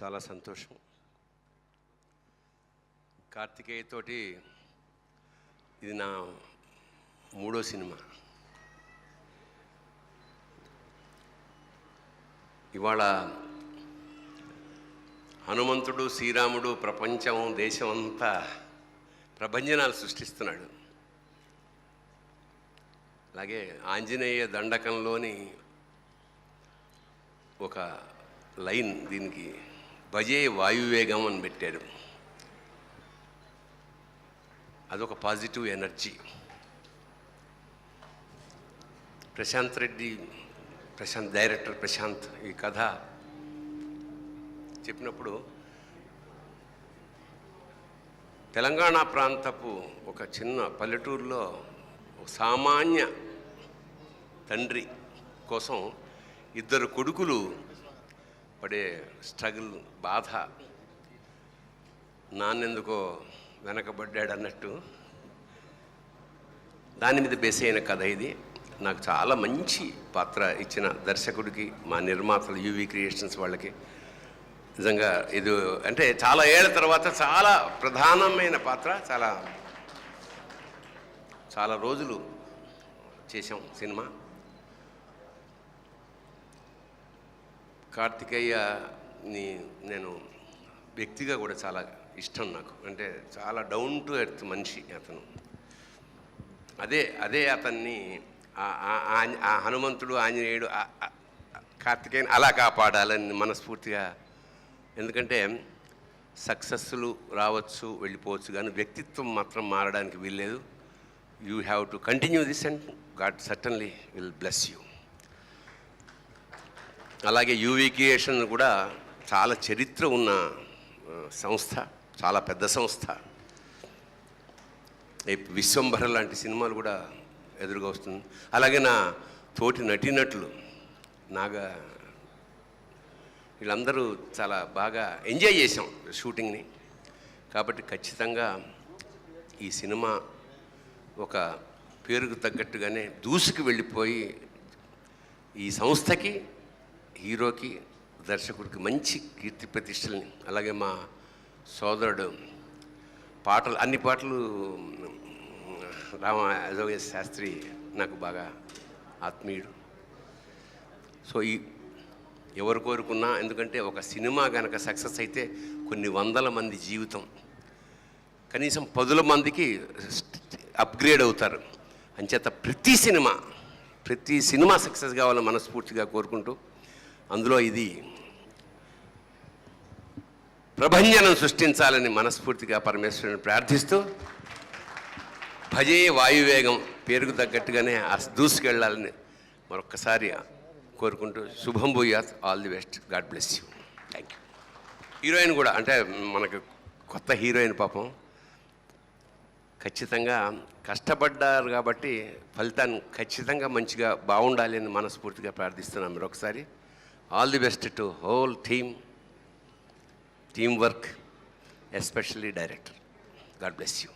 చాలా సంతోషం. కార్తికేయ తోటి ఇది నా 3వ సినిమా. ఇవాళ హనుమంతుడు, శ్రీరాముడు ప్రపంచం, దేశం అంతా ప్రభంజనాలు సృష్టిస్తున్నాడు. అలాగే ఆంజనేయ దండకంలోని ఒక లైన్ దీనికి భజే వాయువేగం అని పెట్టారు. అదొక పాజిటివ్ ఎనర్జీ. డైరెక్టర్ ప్రశాంత్ ఈ కథ చెప్పినప్పుడు తెలంగాణ ప్రాంతపు ఒక చిన్న పల్లెటూరులో ఒక సామాన్య తండ్రి కోసం 2 కొడుకులు పడే స్ట్రగుల్, బాధ, నాన్నెందుకో వెనకబడ్డాడు అన్నట్టు దాని మీద బేస్ అయిన కథ ఇది. నాకు చాలా మంచి పాత్ర ఇచ్చిన దర్శకుడికి, మా నిర్మాతలు యూవీ క్రియేషన్స్ వాళ్ళకి నిజంగా ఇది అంటే చాలా ఏళ్ళ తర్వాత చాలా ప్రధానమైన పాత్ర. చాలా రోజులు చేశాం సినిమా. కార్తికేయని నేను వ్యక్తిగా కూడా చాలా ఇష్టం నాకు. అంటే చాలా డౌన్ టు ఎర్త్ మనిషి అతను. అదే అతన్ని ఆ హనుమంతుడు, ఆంజనేయుడు, కార్తికేయని అలా కాపాడాలని మనస్ఫూర్తిగా. ఎందుకంటే సక్సెస్లు రావచ్చు, వెళ్ళిపోవచ్చు, కానీ వ్యక్తిత్వం మాత్రం మారడానికి వీల్లేదు. You have to continue this and God certainly will bless you. అలాగే యూవీ క్రియేషన్ కూడా చాలా చరిత్ర ఉన్న సంస్థ, చాలా పెద్ద సంస్థ. విశ్వంభర లాంటి సినిమాలు కూడా ఎదురుగా వస్తుంది. అలాగే నా తోటి నటీనటులు నాగా, వీళ్ళందరూ చాలా బాగా ఎంజాయ్ చేసాం షూటింగ్ని. కాబట్టి ఖచ్చితంగా ఈ సినిమా ఒక పేరుకు తగ్గట్టుగానే దూసుకు వెళ్ళిపోయి ఈ సంస్థకి, హీరోకి, దర్శకుడికి మంచి కీర్తి ప్రతిష్టల్ని, అలాగే మా సోదరుడు పాటలు, అన్ని పాటలు రామజోగ శాస్త్రి నాకు బాగా ఆత్మీయుడు. సో ఎవరు కోరుకున్నా, ఎందుకంటే ఒక సినిమా కనుక సక్సెస్ అయితే కొన్ని వందల మంది జీవితం, కనీసం 10 మందికి అప్గ్రేడ్ అవుతారు. అంచేత ప్రతి సినిమా సక్సెస్ కావాలని మనస్ఫూర్తిగా కోరుకుంటూ, అందులో ఇది ప్రభంజనం సృష్టించాలని మనస్ఫూర్తిగా పరమేశ్వరుని ప్రార్థిస్తూ, భజే వాయువేగం పేరుకు తగ్గట్టుగానే దూసుకెళ్ళాలని మరొక్కసారి కోరుకుంటూ, శుభం భూయాత్, all the best, God bless you. Thank you. Heroine కూడా అంటే మనకు కొత్త హీరోయిన్, పాపం ఖచ్చితంగా కష్టపడ్డారు కాబట్టి ఫలితాన్ని ఖచ్చితంగా మంచిగా బాగుండాలి అని మనస్ఫూర్తిగా ప్రార్థిస్తున్నాం. మరొకసారి all the best to whole team work, especially director. God bless you.